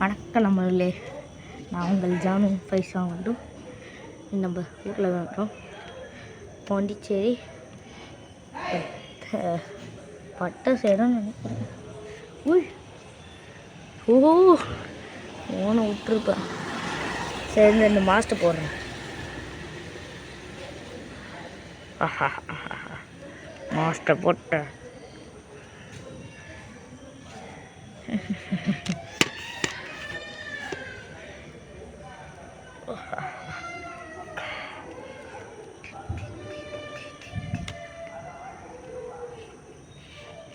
வணக்கம் நம்மளே, நான் உங்கள் ஜானு பைசா வந்து நம்ம ஊரில் இருக்கிறோம். பாண்டிச்சேரி பட்ட சேரம் நினைக்கிறேன். ஓ ஓனை விட்டுருப்பேன். சரி இந்த மாஸ்டர் போடுறேன். மாஸ்டர் போட்ட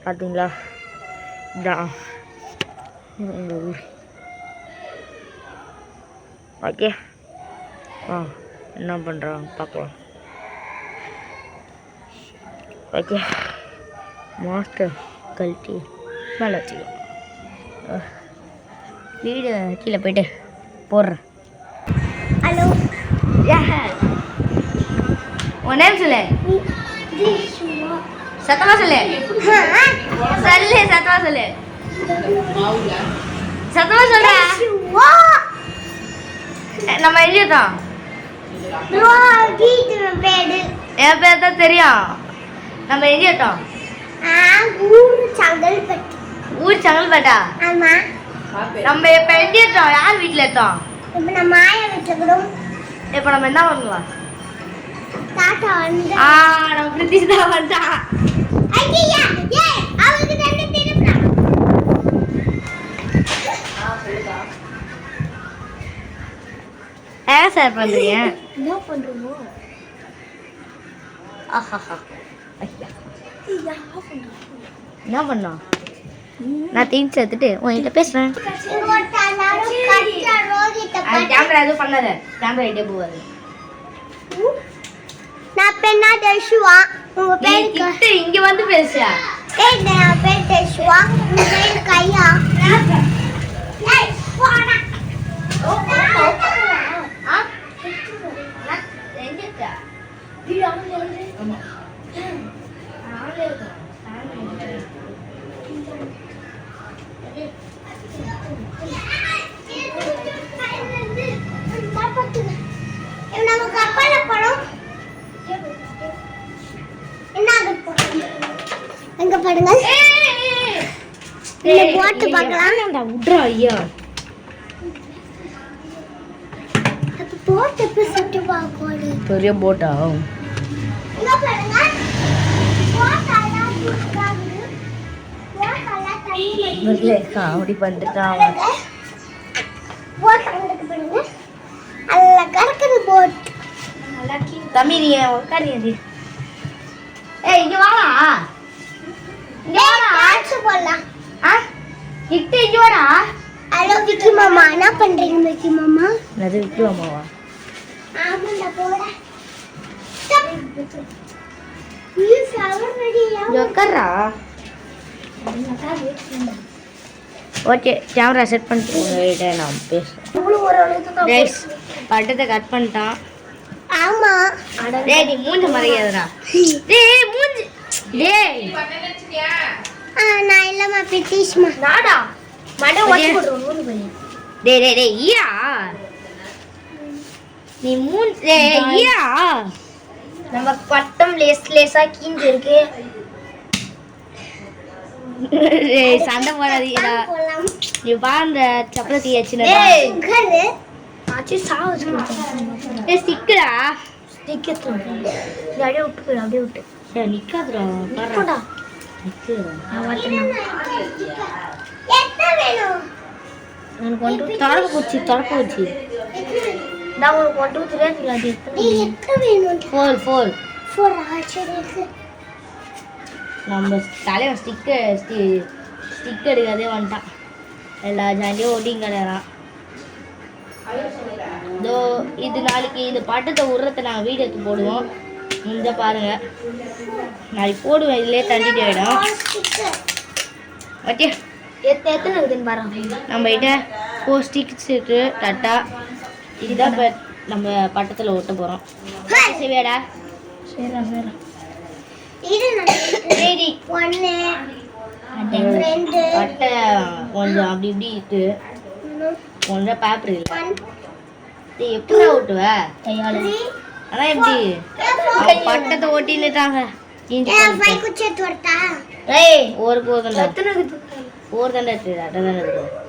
பார்த்தீங்களா, இதான் எங்கள் ஊர். ஓகே, என்ன பண்ணுறாங்க பார்க்கலாம். ஓகே, மாஸ்டர் கழட்டி மேலே வச்சுக்கலாம். வீடு கீழே போய்ட்டு போடுறேன். ஹலோ, உன் நேம் சொல்லு. சத்தமா சொல்லு. சொல்லு, சத்தமா சொல்லு. சத்தமா சொல்ற. நம்ம எழுதிட்டோம். என் பேர் தான் தெரியும். நம்ம எழுதிட்டோம். ஊர் செங்கல்பட்டா? நம்ம இப்ப எழுதிட்டோம். யார் வீட்டுல இருக்கோம்? இப்ப நம்ம என்ன பண்ணலாம்? நம்ம பிரித்திஷ் தான் வந்தான். ஏன் சார் பண்றீங்க? என்ன பண்றோமோ? என்ன பண்ணோம்? நான் திங்ஸ் எடுத்துட்டு உங்ககிட்ட பேசுறேன். கேமரா எதுவும் பண்ணாத, கேமரா இதே போவாது. நான் பெண்ணா தேசுவா. உங்க பேர் கிட்ட இங்க வந்து பேசுயா. ஏய், நான் பேர் தேசுவா. உங்க பேர் கையா. ஏய், போடா. எங்கடா? வீடு ஆன்ல இருக்கு. ஆமா. ஆன்ல இருக்கு. எங்க பாருங்க, இந்த போட்டு பார்க்கலாம். உட்றா ஐயா, அது போட் எப்ப சுத்தி பார்க்கோடி. பெரிய போட்டா? இங்க பாருங்க, போட்டால சுத்தாது. போட்டால தண்ணி மல்லே காமெடி பண்ணிட்டான். போட் அங்க பாருங்க, அல்ல கறக்குது போட். தம்பி நீ உட்காருங்க. ஏய் இங்க வாடா. இங்க வாடா. டான்ஸ் போடலாம். கிட்ட இங்க வாடா. ஹலோ விக்கி மாமா, என்ன பண்றீங்க விக்கி மாமா? அது விக்கி மாமாவா? ஆமாடா, போடா. நீ ஃப்ளவர் ரெடியா? உட்கார்றா. ஓகே, கேமரா செட் பண்ணிட்டு உங்ககிட்ட நான் பேசுறேன். கைஸ், பட்டத்தை கட் பண்ணிட்டான். ஆமா. டேய் நீ மூஞ்சி மறையாதடா. டேய் மூஞ்சி. டேய் நான் இல்லம்மா பிரிட்டிஷ்மா. நாடா மடை ஓட்டி போடுறோம் மூணு பையன். டேய் டேய் டேய் ஈயா, நீ மூஞ்சி. டேய் ஈயா, நம்ம பட்டம் லேசா கீஞ்சு இருக்கு. டேய் சண்டை போடாதீங்கடா. நீ பாந்த சப்பாத்தி ஏச்சுனடா. டேய் உட்காரு. ஆச்சி சாவுச்சு. டேய் ஸ்டிக்கடா. ஸ்டிக் எடுத்து நீ அப்படியே விட்டு, அப்படியே விட்டு. டேய் நிக்காதடா. போடா. நிக்கு. நான் வாட்டேன். எத்தனை வேணும்? எனக்கு வந்து தடக்க போச்சு. நான் உனக்கு 1 2 3 அது எத்தனை வேணும்? 4 ஆச்சு இருக்கு. நம்ம தலைவன் ஸ்டிக் எடுக்காதே வந்துட்டான். எல்லா ஜாண்டியும் ஓட்டிங் கிடையாதான். இதோ இது நாளைக்கு இந்த பட்டத்தை உரத்தை நாங்கள் வீடு எடுத்து போடுவோம். இந்த பாருங்க, நாளைக்கு போடுவேன். இதுலேயே தண்டிட்டு ஆகிடும். ஓகே, எத்தனை இருக்குதுன்னு பாருங்க. நம்ம கிட்ட 4 ஸ்டிக்ஸ் இருக்கு. டட்டா இதுதான் இப்போ நம்ம பட்டத்தில் ஒட்ட போகிறோம். சரியாடா? சரி. சரி, 1 2 பட்டை கொஞ்சம் அப்படி இப்படி இருக்கு. ஒன்றா பேப்பர் இல்லை நீ எப்படி ஓட்டுவ கையால் அதான் எப்படி பட்டத்தை ஓட்டின்னுட்டாங்க ஒரு போதும் ஒரு தண்டை எடுத்து அட்டை தானே எடுத்து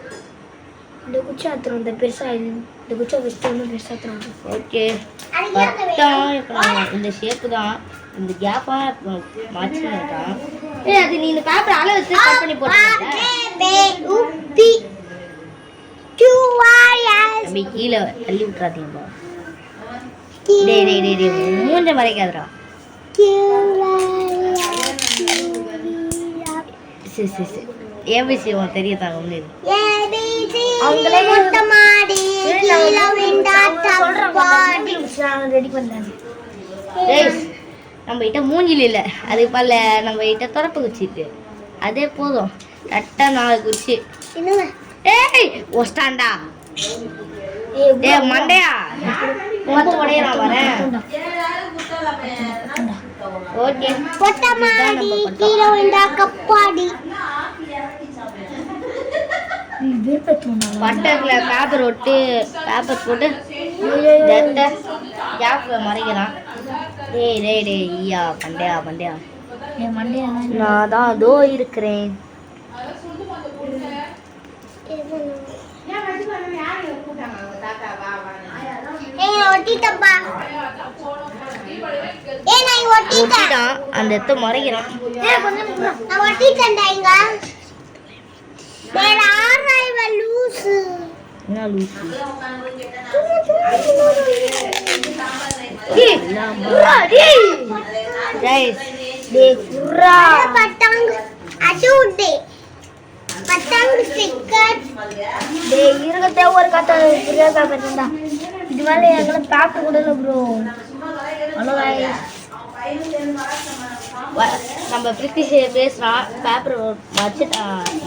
இந்த குச்சி ஆத்திரம் இந்த பெருசா இந்த குச்சை வச்சுட்டு வந்து பெருசா ஆத்திரம் ஓகே பட்டம் இப்போ இந்த ஷேப்பு தான் இந்த கேப்பாக இப்போ மாற்றிட்டான் அது நீ இந்த பேப்பர் அளவு வச்சு கட் பண்ணி போட்டு அப்படி கீழே தள்ளி விட்றாதீங்கப்பா டேய் டேய் டேய் டேய் மூஞ்ச மறைக்காதடா சரி சரி சரி ஏபிசி உனக்கு தெரியாதாங்க ஒன்று அவங்களே மொட்டை மாடி ரெடி பண்ணாங்க நம்ம கிட்ட மூஞ்சில் இல்லை அது பல நம்ம கிட்ட தொடப்பு குச்சி இருக்கு அதே போதும் கரெக்டாக 4 குச்சி ஏய் ஒஸ்டாண்டா டேய் மண்டையா ரொம்ப உடையறான் வரேன் ஓகே மொட்டை மாடி கீழே விழுந்தா கப்பாடி பட்டத்தில் பேப்பர் ஒட்டி பேப்பர் போட்டு கேப்பில் மறைக்கிறான் டேய் டேய் டேய் ஐயா பண்டையா பண்டையா நான் தான் அதோ இருக்கிறேன் ஒட்டிட்டான் அந்த இடத்த மறைக்கிறான் என்ன லூசு ஒரு கதை இது மேலே எங்களை பேப்பர் கொடுல ப்ரோ ஹலோ நம்ம பிரித்தி பேசுகிறான் பேப்பர்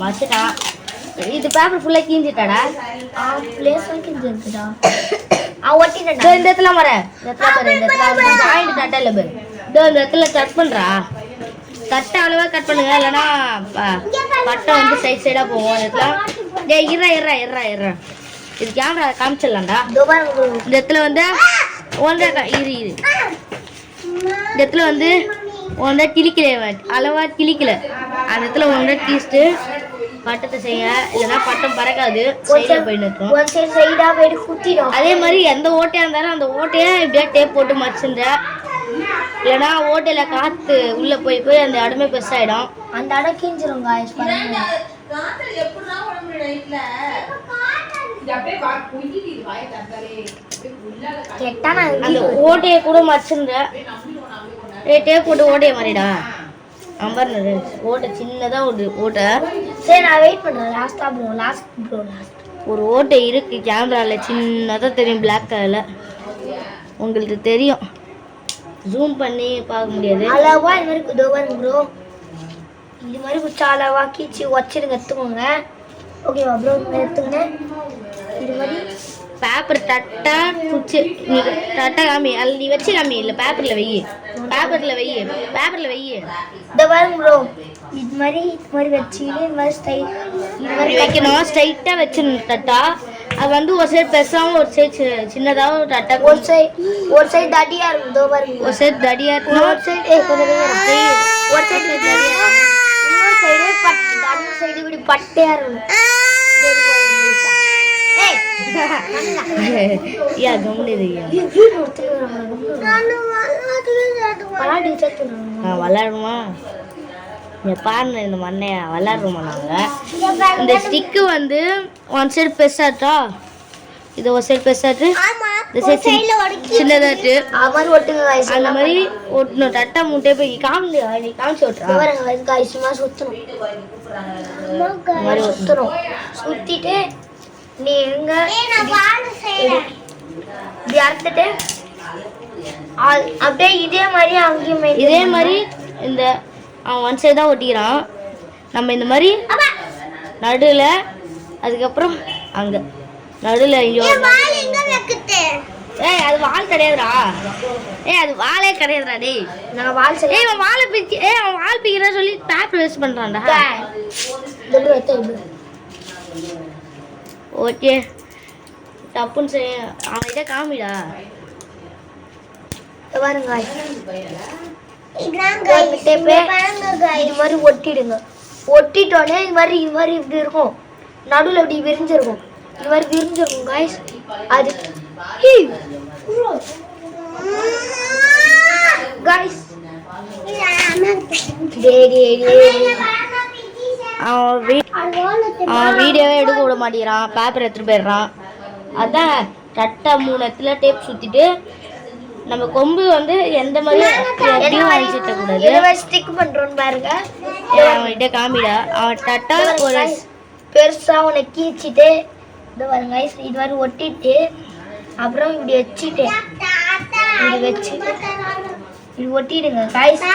மறைச்சிட்டான் இது பேப்பர் ஃபுல்லாக கீஞ்சிட்டாடா பிளேஸ்லாம் கிஞ்சிருக்குடா இந்த இடத்துல மர இந்த இடத்துல ஜாயிண்ட் தட்டை இல்லை பேர் இந்த இடத்துல கட் பண்ணுறா தட்டை அளவாக கட் பண்ணுங்க இல்லைன்னா பட்டை வந்து சைட் சைடாக போகும் அந்த இடத்துல டேய் இறா இது கேமரா காமிச்சிடலாம்டா இந்த இடத்துல வந்து இரு இந்த இடத்துல வந்து ஒன்றா கிளிக்கல அளவாக கிளிக்கல அந்த இடத்துல ஒன்றா கீஸ்ட்டு பட்டத்தை செய்ய இல்லைன்னா பட்டம் பறக்காது போயிட்டு அதே மாதிரி எந்த ஓட்டையாக இருந்தாலும் அந்த ஓட்டையை இப்படியே டேப் போட்டு மறைச்சிருந்த இல்லைன்னா ஓட்டையில் காற்று உள்ளே போய் அந்த இடமே பெருசாகிடும் அந்த இடம் கிஞ்சிரும் அந்த ஓட்டையை கூட மறைச்சிருந்த டேப் போட்டு ஓட்டையை மாறிடா அம்பர்னு ஓட்டை சின்னதாக ஒரு ஓட்டை சரி நான் வெயிட் பண்ணுறேன் லாஸ்ட் ஒரு ஓட்டை இருக்கு கேமராவில் சின்னதாக தெரியும் பிளாக் கலரில் உங்களுக்கு தெரியும் ஜூம் பண்ணி பார்க்க முடியாது அளவா இது மாதிரி இதோவாங்க ப்ரோ இது மாதிரி குச்சி அளவா கீச்சி வச்சிருங்க எடுத்துக்கோங்க ஓகேவா ப்ரோ எடுத்துங்க இது மாதிரி பேப்பர் தட்டா குச்சி நீ தட்டா காமி அதில் நீ வச்சு காமி இல்லை பேப்பரில் வை இந்த பாருங்க ப்ரோ இது மாதிரி வச்சுக்கிட்டு இது மாதிரி வைக்கணும் ஸ்ட்ரைட்டாக வச்சிடணும் தட்டா அது வந்து ஒரு சைடு பெருசாகவும் ஒரு சைடு சின்னதாகவும் தட்டா ஒரு சைடு தடியா இருக்கும் இதோ பாருங்க ஒரு சைடு தடியா இருக்கணும் ஒரு சைடு ஒரு சைடு இன்னொரு சைடு அந்த சைடு இப்படி பட்டையா இருக்கும் யா கம்முனியா விளாடுமா பாருங்க இந்த மண்ணைய விளாடுறோமா நாங்கள் இந்த ஸ்டிக்கு வந்து ஒன் சைடு பெருசாட்டா இது ஒரு சைடு பெருசாட்டு இந்த சைடு சின்னதாட்டு அந்த மாதிரி ஒட்டணும் தட்டா மூட்டை போய் காமிச்சு விட்டுறா சுத்தணும் சுத்திட்டு நீ எங்க அறுத்துட்டு அப்படியே இதே மாதிரி அங்கேயும் இதே மாதிரி இந்த அவன் ஒன் சைடு தான் ஒட்டிக்கிறான் நம்ம இந்த மாதிரி நடுவில் அதுக்கப்புறம் அங்கே நடுவில் ஏய் அது வால் கிடையாதுடா அது வாலே கிடையாதுடா டேய் நான் வால் ஏய் அவன் வாழை பிரிச்சு அவன் வால் பிக்கிறா சொல்லி பேப்பர் வேஸ்ட் பண்ணுறான்டா ஓகே டப்புன்னு செய்ய அவன்கிட்ட காமிடா. பாருங்க இது மாதிரி ஒட்டிடுங்க. ஒட்டிட்டோடனே இது மாதிரி இப்படி இருக்கும், நடுவில் இப்படி விரிஞ்சிருக்கும், இது மாதிரி விரிஞ்சிருக்கும் காய்ஸ். அது காய்ஸ் அவன் வீடியோவே எடுக்க விட மாட்டேங்கிறான், பேப்பர் எடுத்துட்டு போயிடுறான். அதான் கரெக்டாக 3 இடத்துல டேப் சுற்றிட்டு நம்ம கொம்பு வந்து எந்த மாதிரி கூடாது ஸ்டிக் பண்றோம் பாருங்க. அவன்கிட்ட காமிடா. அவன் டட்டா ஒரு பெருசா உன்னை கீச்சிட்டு இது பாருங்க இது மாதிரி ஒட்டிட்டு அப்புறம் இப்படி வச்சுட்டு இப்படி வச்சுட்டு இப்படி ஒட்டிடுங்க காய்ஸ்.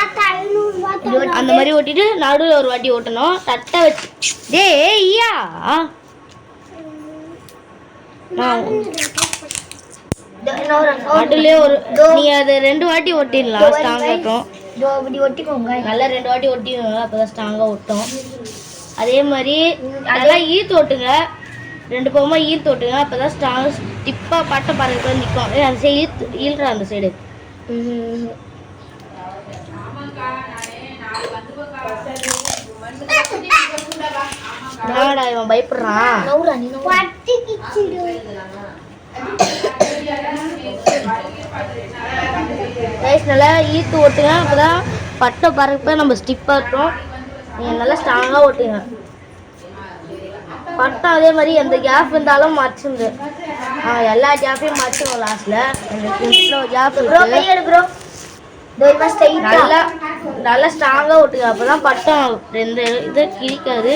அந்த மாதிரி ஒட்டிட்டு நடுவில் ஒரு வாட்டி ஓட்டணும். தட்டை வச்சு ஐயா நடுலே ஒரு நீ அதை 2 வாட்டி ஒட்டிடலாம், ஸ்ட்ராங்கா இருக்கும். இப்படி ஒட்டிக்கோங்க நல்லா 2 வாட்டி ஒட்டிடுங்க, அப்பதான் ஸ்ட்ராங்கா ஒட்டும். அதே மாதிரி நல்லா ஈர்த்து ஓட்டுங்க, 2 பக்கமா ஈர்த்து ஓட்டுங்க, அப்பதான் ஸ்ட்ராங் டிப்பா பட்டை பறக்க நிற்கும். அந்த சைடு ஈழ்றா, அந்த சைடு இவன் பயப்படுறான். நல்லா ஈர்த்து ஓட்டுங்க, அப்பதான் பட்டை பறக்க நம்ம ஸ்டிப்பா இருக்கும். நீங்கள் நல்லா ஸ்ட்ராங்காக ஓட்டுங்க. பட்டை அதே மாதிரி எந்த கேப் இருந்தாலும் மறைச்சிருந்து எல்லா கேப்பையும் மறைச்சிடும். லாஸ்ட்டில் அந்த கேப் நல்லா ஸ்ட்ராங்காக ஓட்டுங்க, அப்போ தான் பட்டம் 2 இது கிழிக்காது.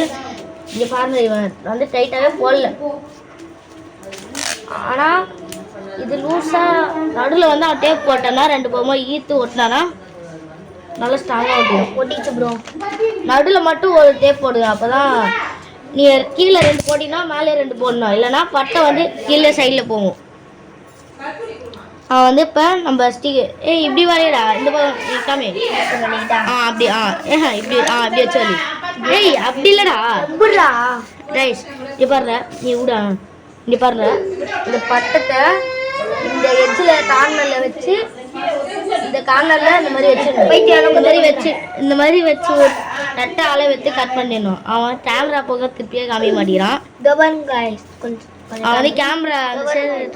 இங்கே பாருங்க, இவன் வந்து டைட்டாகவே போடல. ஆனால் இது லூஸாக நடுவில் வந்து அவன் டேப் போட்டானா 2 பக்கமாக ஈர்த்து ஓட்டினானா நல்லா ஸ்ட்ராங்காக ஒட்டிச்சு ப்ரோ. நடுவில் மட்டும் ஒரு டேப் போடுங்க, அப்போ தான் நீ கீழே 2 போட்டினா மேலே 2 போடணும், இல்லைனா பட்டை வந்து கீழே சைடில் போகும். அவன் வந்து இப்போ நம்ம இப்படி வரையடா, இந்த காமி அப்படி இப்படி இப்படி வச்சு வரி. அப்படி இல்லைடா ரைஸ். இங்கே பாருங்க, நீ விடா, இங்கே பாருங்க, இந்த பட்டத்தை இந்த எட்ஜில் கார்னரில் வச்சு இந்த கார்னரில் இந்த மாதிரி வச்சு இந்த மாதிரி வச்சு ஒரு தட்டை அளவு வச்சு கட் பண்ணிடணும். அவன் கேமரா போக திருப்பியே காமிக்க மாட்டேங்கிறான். அவன் வந்து கேமரா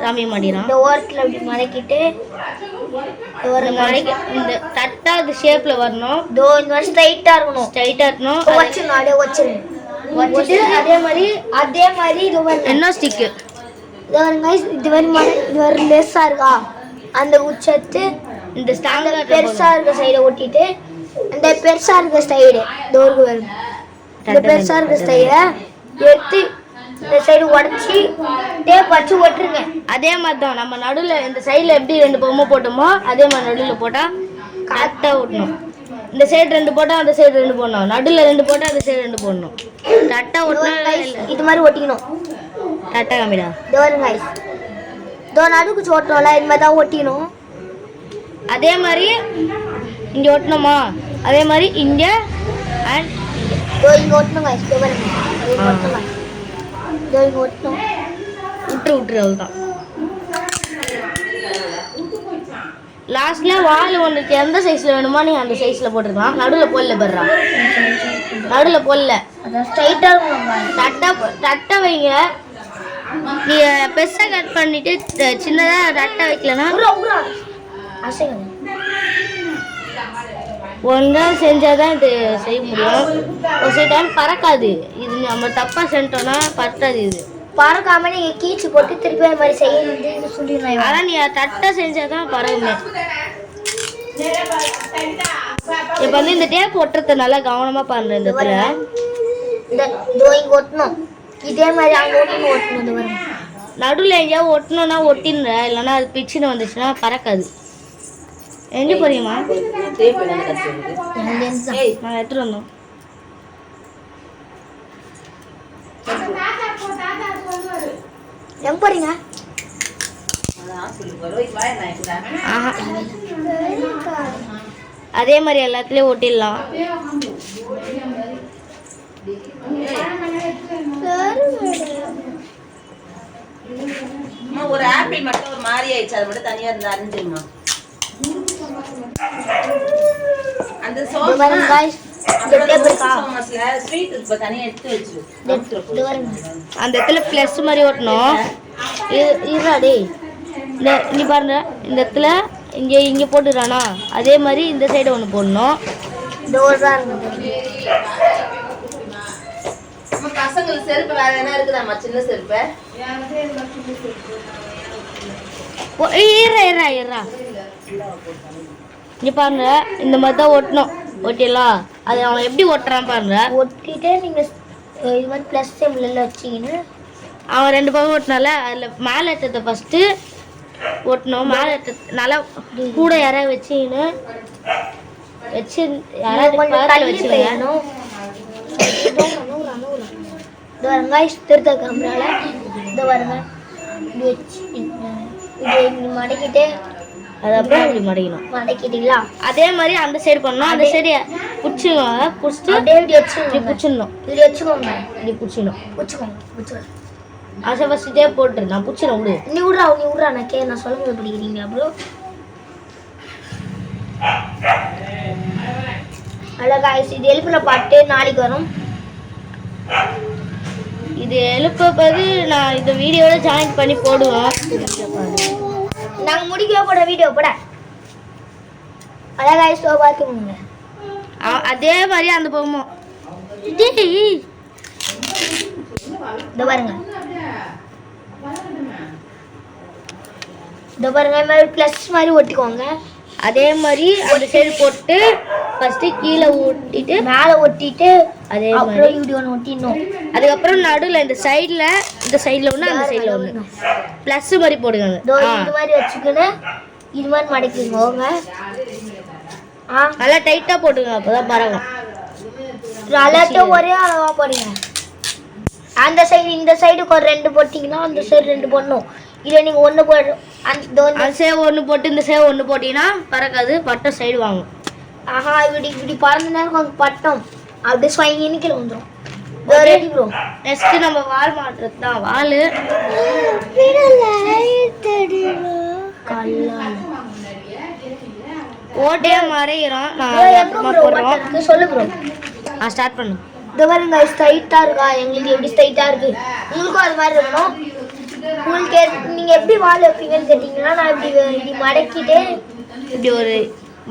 காமிக்க மாட்டேங்கிறான். இந்த ஓரத்தில் அப்படி மடக்கிட்டு இந்த தட்டை அது ஷேப்பில் வரணும். இந்த மாதிரி ஸ்ட்ரைட்டாக இருக்கணும், வச்சுட்டு அதே மாதிரி என்ன ஸ்டிக்கு இது மாதிரி லெஸ்ஸாக இருக்கா அந்த உச்சத்து இந்த ஸ்டாங்க பெருசாக இருக்க சைடை ஒட்டிட்டு இந்த பெருசாக இருக்க சைடு டோருக்கு வரும். இந்த பெருசாக இருக்க சைடை எடுத்து இந்த சைடு உடச்சி டேப் வச்சு ஒட்டுருங்க. அதே மாதிரி தான் நம்ம நடுவில் இந்த சைடில் எப்படி 2 பக்கமும் போட்டோமோ அதே மாதிரி நடுவில் போட்டால் கரெக்டாக ஓட்டணும். இந்த சைடு 2 போட்டால் அந்த சைடு 2 போடணும், நடுவில் 2 போட்டால் அந்த சைடு 2 போடணும். கரெக்டாக ஓட்டினா இது மாதிரி ஒட்டிக்கணும். கரெக்டாக காமிடா. நடுக்கு ஓட்டணும்ல, இது மாதிரி தான் ஒட்டிக்கணும். அதே மாதிரி இங்கே ஓட்டணுமா, அதே மாதிரி இங்கே அண்ட் இங்கே ஓட்டணும் காய்ஸ். ஓட்டணும் விட்டுரு அவ்வளோதான். லாஸ்ட்டில் வால் ஒன்றுக்கு எந்த சைஸில் வேணுமோ நீ அந்த சைஸில் போட்டுருக்கலாம். நடுவில் போடல படுறா, நடுவில் போடல, ஸ்ட்ரைட்டாக தட்டை வைங்க. நீ பெருசாக கட் பண்ணிட்டு சின்னதாக தட்டை வைக்கலன்னா ஒன்றா செஞ்சால் தான் இது செய்ய முடியும். ஒரு சில டைம் பறக்காது, இது நம்ம தப்பாக செஞ்சோன்னா பறக்காது. இது பறக்காம நீங்கள் கீச்சு போட்டு திருப்பி அது மாதிரி செய்யணும் சொல்லிடலாம். அதான் நீ தட்டை செஞ்சால் தான் பறக்குமே. இப்போ வந்து இந்த டேப் ஒட்டுறத நல்லா கவனமாக பண்ணுறேன். இந்த இடத்துல இங்கே ஒட்டணும், இதே மாதிரி அங்கே ஓட்டணும். இந்த மாதிரி நடுவில் எங்கேயாவது ஒட்டணும்னா ஒட்டின்ற, இல்லைன்னா அது பிச்சுன்னு வந்துச்சுன்னா பறக்காது. எங்கே போறீங்கம்மா? நான் எடுத்துட்டு வந்தோம். எங்க போறீங்க? அதே மாதிரி எல்லாத்துலயும் ஒட்டிடலாம். அம்மா ஒரு ஆப்பிள் மட்டும் ஒரு மாதிரி ஆயிடுச்சு, அது மட்டும் தனியா இருந்து அரிஞ்சிருமா. அந்த இது பாருங்க guys, இந்த டேப் இருக்கா? சோமஸ்ல ஸ்வீட் இப்ப தனியா எடுத்து வச்சிரு. இது பாருங்க. அந்த இடத்துல ப்ளஸ் மாதிரி ஓட்டணும். இருடா டேய், நீ பாருங்க இந்த இடத்துல இங்கே போட்டுறானா, அதே மாதிரி இந்த சைடு ஒன்று போடணும். டோர் தான் இருக்கு. நம்ம பசங்களுக்கு செருப்பு வேற என்ன இருக்குதாம்மா, சின்ன செருப்பு? இருறா இங்கே பாருங்க, இந்த மாதிரி தான் ஓட்டணும். ஓட்டிடலாம். அது அவன் எப்படி ஓட்டுறான் பாருங்க. ஒட்டிட்டு நீங்க இது மாதிரி ப்ளஸ் சிம்பிள் வச்சிங்கன்னு அவன் 2 பக்கம் ஓட்டினால அதில் மேலே எடுத்ததை ஃபஸ்ட்டு ஓட்டணும். மேலே எடுத்த நல்லா கூட யாராவது வச்சிங்கன்னு வச்சு யாராவது பக்கத்தில் வச்சுக்கணும். இது வருங்க திருத்த கேமரால இது வருங்க. இது வச்சு இது மடக்கிட்டு அதுக்கப்புறம் இப்படி மடிக்கணும். மடக்கிட்டீங்களா? அதே மாதிரி அந்த சைடு பண்ணணும். அந்த சைடு பிடிச்சிக்கோங்க. பிடிச்சிட்டு அப்படியே இப்படி இப்படி பிடிச்சிடணும். இப்படி வச்சுக்கோங்க. இப்படி பிடிச்சிடணும். பிடிச்சிக்கோங்க. அதை ஃபஸ்ட்டே போட்டுரு. நான் பிடிச்சிடும் விடு. நீ விட்றா நான் சொல்லும்போது பிடிக்கிறீங்க ப்ரோ. ஹலோ காய்ஸ், இது எழுப்புன பாட்டு நாளைக்கு வரும். இது எழுப்பது நான் இந்த வீடியோட ஜாயின் பண்ணி போடுவோம். நாங்கள் முடிக்கவே போட வீடியோ போட. ஹலோ காய்ஸ், பார்த்துக்கோங்க. அதே மாதிரி அந்த பக்கமும் இந்த பாருங்க. இந்த பாருங்க, இந்த மாதிரி ப்ளஸ் மாதிரி ஒட்டிக்கோங்க. அதே மாதிரி அந்த சைடு போட்டு ஃபர்ஸ்ட் கீழே ஒட்டிட்டு மேலே ஒட்டிட்டு அதே அப்புறம் மாதிரி இப்படி ஒன்று ஒட்டிடணும். அதுக்கப்புறம் நடுவில் இந்த சைடில் ஒன்று அந்த சைடில் ஒன்று ப்ளஸ் மாதிரி போடுங்க. இது மாதிரி வச்சுக்கின்னு இது மாதிரி மடக்கிக்கோங்க. நல்லா டைட்டாக போட்டுங்க, அப்போதான் பரவும். எல்லாத்தையும் ஒரே அளவாக போடுங்க. அந்த சைடு இந்த சைடுக்கு ஒரு 2 போட்டிங்கன்னா அந்த சைடு 2 போடணும். இதை நீங்கள் 1 போடு. அந்த சேவ் 1 போட்டு இந்த சேவ் 1 போட்டிங்கன்னா பறக்காது, பட்டம் சைடு வாங்கும். ஆஹா, இப்படி பறந்த நேரம் கொஞ்சம் பட்டம் அப்படியே ஸ்வைங்கின்னு கீழே வந்துடும். Ready bro. நெக்ஸ்ட் நம்ம வால் மாட்டுறது தான். வால் ஓட்டே மறைகிறோம். நான் சொல்லு ப்ரோ. ஸ்டார்ட் பண்ணு. இந்த மாதிரி இந்த ஸ்ட்ரைட்டாக இருக்கா? எங்களுக்கு எப்படி ஸ்ட்ரைட்டாக இருக்குது, உங்களுக்கும் அது மாதிரி இருக்கணும். உங்களுக்கு நீங்கள் எப்படி வால் வைப்பீங்கன்னு கேட்டிங்கன்னா, நான் இப்படி மடக்கிட்டு இப்படி ஒரு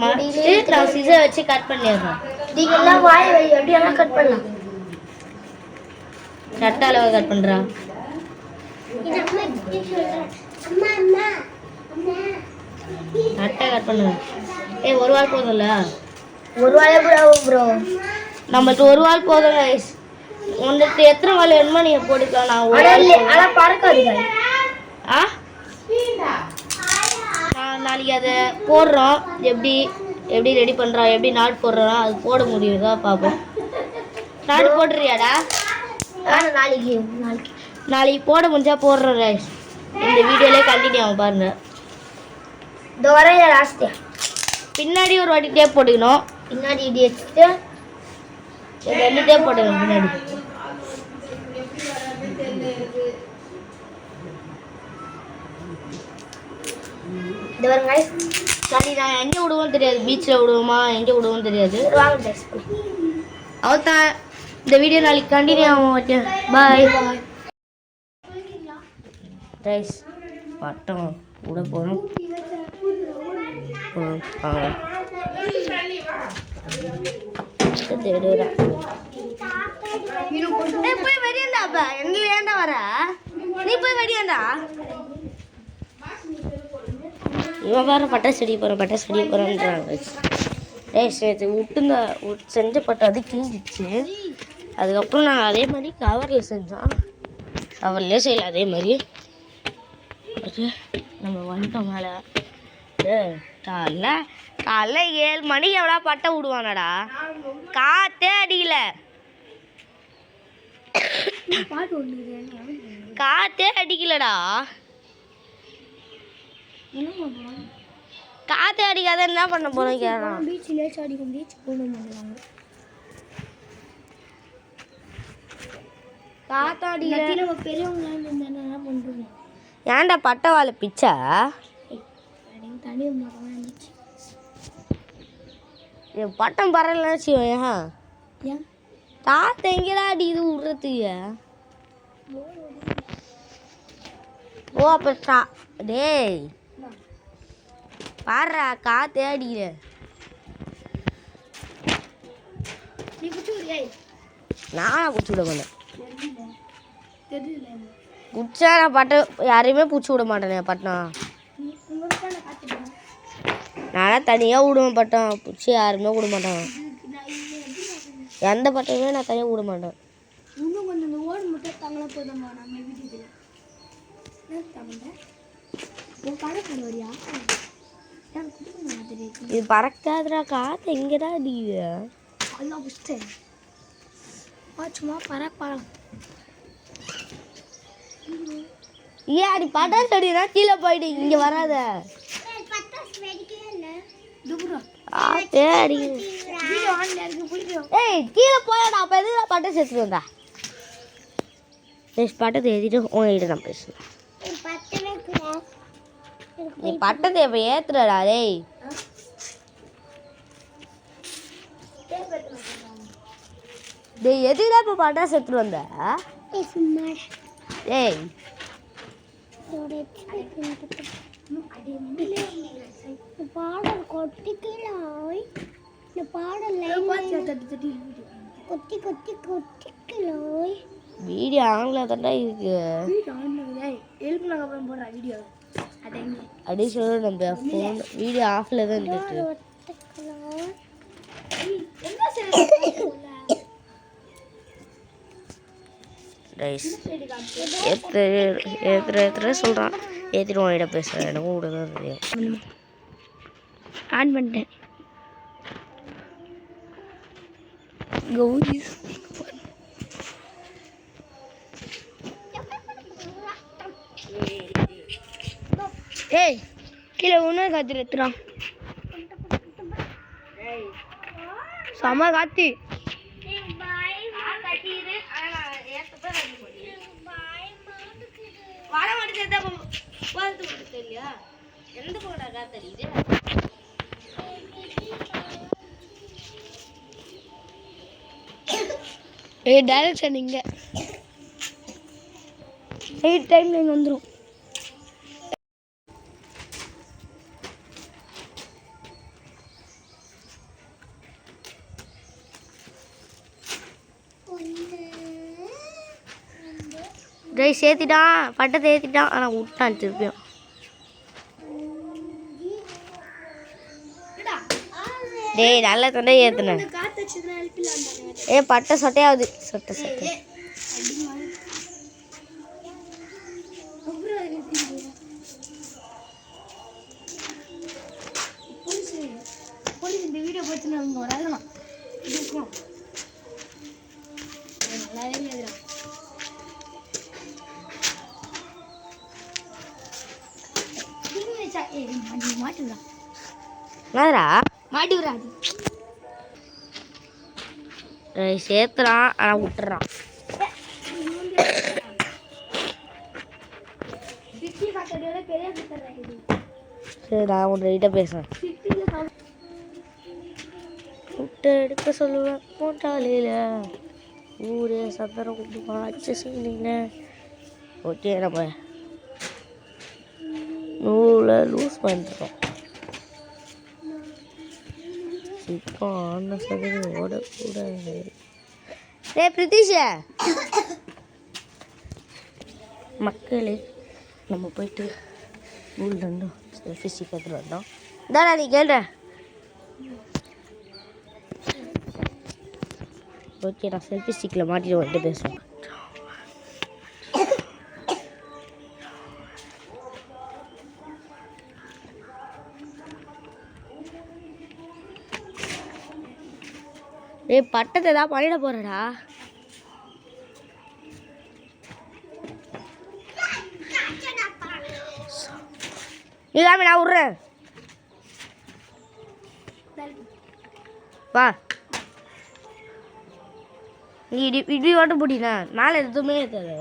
மடிச்சு நான் சிசர் வச்சு கட் பண்ணிடுறோம். நீங்கள் எல்லாம் வாய் எப்படி வேணால் கட் பண்ணலாம். கரெக்டாக அளவு கட் பண்ணுறா. கரெக்டாக கட் பண்ணுங்க. ஒரு வால் போதும்ல? ஒரு வாழை ப்ரோ. நம்மளுக்கு ஒரு வால் போதும் கைஸ். உங்களுக்கு எத்தனை வால் வேணுமோ நீங்கள் போட்டுக்கலாம். ஆனால் பறக்காது. நான் நாளைக்கு அதை போடுறோம். எப்படி ரெடி பண்ணுறோம், எப்படி நாட் போடுறோம், அது போட முடியுதா பார்ப்போம். நாட் போடுறியாடா? நாளைக்கு போட முடிஞ்சா போடுறோம் கைஸ். இந்த வீடியோலேயே கண்டினியூ ஆகும் பாருங்க. இந்த வர லாஸ்ட்டு பின்னாடி ஒரு வாட்டி டேப் போட்டுக்கணும். பின்னாடி இப்படி வச்சுட்டு 2 டேப் போட்டுக்கணும் பின்னாடி. இந்த வர கைஸ், சரி நான் எங்கே விடுவோம் தெரியாது. பீச்சில் விடுவோமா எங்கே விடுவோம் தெரியாது. அவ்வளோதான். இந்த வீடியோ நாளைக்கு கண்டினியூ ஆகும். பாய் ரைஸ். பட்டம் விட போகிறோம். போய் வெடியாண்டா. எங்களை ஏண்டா வர? நீ போய் வெடியாண்டா. இவன் வேறு பட்டாசு அடிக்க போகிறான்றாங்க. நேற்று செஞ்ச பட்டம் அது கிழிஞ்சிச்சு. அதுக்கப்புறம் நாங்கள் அதே மாதிரி கவரில் செஞ்சோம். கவர்லேயே செய்யல அதே மாதிரி. நம்ம வந்துட்டோம் மேலே. காலைல 7 மணிக்கு எவ்வளோ பட்டம் விடுவானடா. காற்றே அடிக்கல. காற்றே அடிக்கலடா. காற்று அடிக்காத என்ன பண்ண போறோம் கேட்கலாம். காற்று அடிக்கல. பெரியவங்க என்ன பண்ணுறோம்? ஏன்டா பட்டை வாழை பிச்சா தண்ணி மரம் இருந்துச்சு. என் பட்டம் பரவாயில்ல செய்வேன் ஏன் தாத்த எங்கடா அடி இது விடுறதுக்கு ஓ அப்ப டேய் பாடுறா காத்தே அடிக்கிற நீ குச்சி விடு. நானா பிடிச்சி விட மாட்டேன் தெரியல குச்சா நான் பட்டை யாரையுமே பிடிச்சி விட மாட்டேனே பட்டம் நான் தனியாக விடுவேன் பட்டம் பிடிச்சி யாருமே விட மாட்டான் எந்த பட்டையுமே நான் தனியாக விட மாட்டேன் இன்னும் கொஞ்சம் இந்த ஓடு மட்டும் தங்கலாம் போதுமா நம்ம வீட்டுக்கு தமிழ் உன் கடை வரியா எனக்கு கொடுக்க தெரியும். இது பறக்காதுடா காற்று எங்கேதான் அடிக்குது அதெல்லாம் புஷ்டேன் சும்மா பறப்பாலாம் ஏன் அடி பட்டாசு அடினா கீழே போயிடு இங்கே வராத காற்றே அடிக்குது ஏய் கீழே போயாடா அப்போ எதுக்கு பட்டாசு எடுத்துட்டு வந்தா பட்டத்தை ஏற்றிட்டு உங்ககிட்ட நான் பேசுகிறேன் நீ பட்டத்தை இப்போ ஏற்றுறடா டேய் டேய் எதுக்குடா இப்போ பட்டாசு எடுத்துட்டு வந்த டேய் பாடல் கொட்டிக்கலாய் இந்த பாடல் கொத்தி கொத்தி கொட்டிக்கலாய் வீடியோ ஆன்ல தான்டா இருக்கு எழுப்புனாங்க அப்புறம் போடுற வீடியோ அப்படி சொல்ல நம்ம ஃபோன் வீடியோ ஆஃப்ல தான் இருந்துட்டு ரைஸ் ஏத்துற சொல்கிறான் ஏற்றிட்டு உன்கிட்ட பேசுகிறேன் எனக்கும் கூட தான் தெரியும் ஆன் பண்ணிட்டேன் கௌரி ஏய் கீழே ஒன்று காத்து எடுத்துறான் செம காத்து ஏய் டைரக்ஷன் இங்க 8 டைம்ல இங்க வந்துரும் ரைஸ் ஏற்றிட்டான் பட்டத்தை ஏற்றிட்டான் ஆனால் விட்டான் திருப்பியும் டேய் நல்ல தண்டை ஏற்றுனேன் ஏ பட்டை சொட்டையாவது சொட்டை சொட்டை இந்த வீடியோ பார்த்து நம்ம வரலாம் நல்லாவே என்னடா மாட்டி விடாது சேர்த்துறான் ஆனால் விட்டுறான் சரி நான் உன்கிட்ட பேசுகிறேன் விட்டு எடுக்க சொல்லுவேன் மூட்டாளியில் ஊரே சந்தனம் கும்பிடுமா அச்சு செய்யல ஓகே நம்ம நூலை லூஸ் பண்ணிட்டோம் இப்போ ஆன சதவீ ஓடக்கூடாது ஏ பிரித்திஷ மக்களே நம்ம போயிட்டு ஊரில் இருந்தோம் செல்ஃபி ஸ்டிக் எடுத்துகிட்டு வந்தோம் தானே நீ கேள்ற ஓகே நான் செல்ஃபி ஸ்டிக்கில் மாட்டிட்டு வந்துட்டு பேசுவேன் ஏய் பட்டத்தை தான் பண்ணிட போறடா இல்லாம நான் விட்றேன் வா நீ இப்படி மட்டும் போட்டினா மேலே எதுவுமே இருக்காது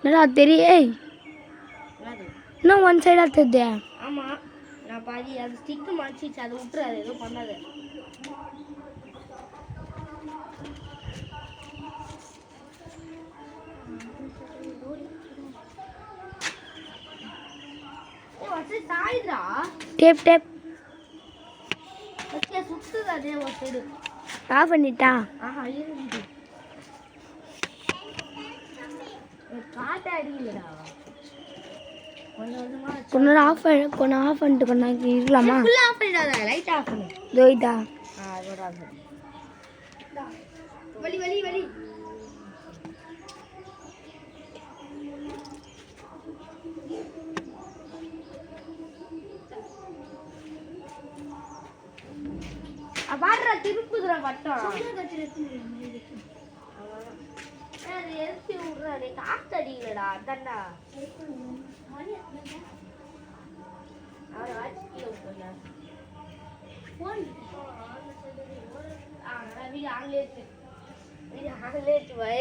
என்னடா தெரிய இன்னும் ஒன் சைடாக தெரியுது. ஆமாம், நான் பாதி அது ஸ்டிக்கு மாச்சிச்சு, அதை விட்டுரு, அது எதுவும் பண்ணாது. சாயுதா டேப் டேப் சுத்துது அதே ஒரு சைடு. ஆஃப் பண்ணிட்டா? ஆஹா இருந்து காட்ட அடிக்கலடா. கொஞ்சம் ஆஃப் பண்ணிட்டு பண்ணாங்க இருக்கலாமா? ஃபுல்லாக ஆஃப் பண்ணிடாத, லைட் ஆஃப் பண்ணு. தோய்தா அதோட வலி வலி வலி. பாடுறா திருப்புதுரா பட்டம். எரிச்சு விட்றாடே, காற்று அடிக்கலடா. அதான்டா அவரை வாட்சி கீழே விட்டுல வீடு ஆங்கிலேட்டு வை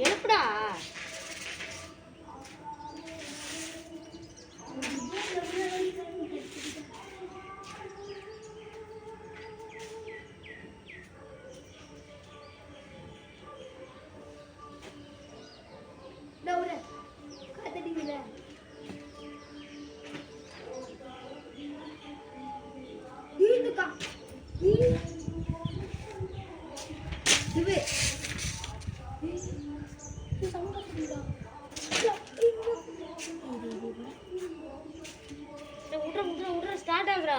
எப்படா ஸ்டார்ட் ஆகுறா,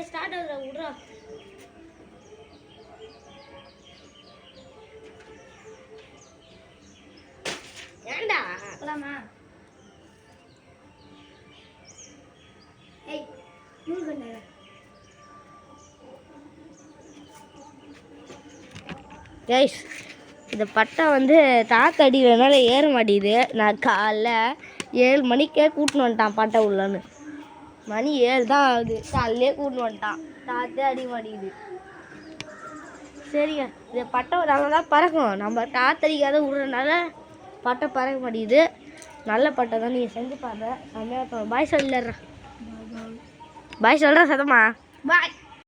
ஸ்டார்ட் ஆகுறா, விட்றா. ஏண்டா போலாமா? ஏய் நூல் கண்ணா. கைஸ், இந்த பட்டை வந்து தாக்கடி வேணால ஏற மாட்டேங்குது. நான் காலைல 7 மணிக்கே கூட்டின்னு வந்துட்டான் பட்டை உள்ளன்னு. மணி 7 தான் ஆகுது, காலையிலே கூட்டின்னு வந்துட்டான். தாத்தே அடி மாட்டேங்குது. சரிங்க, இந்த பட்டை நல்லா தான் பறக்கும். நம்ம தாத்தடிக்காத விடுறதுனால பட்டை பறக்க மாட்டேங்குது. நல்ல பட்டை தான், நீங்கள் செஞ்சு பாருங்க. செம்மையாக இருக்கும். பாய் சொல்லிடுறேன். பாய் சொல்கிறேன் சத்தமா. பாய்.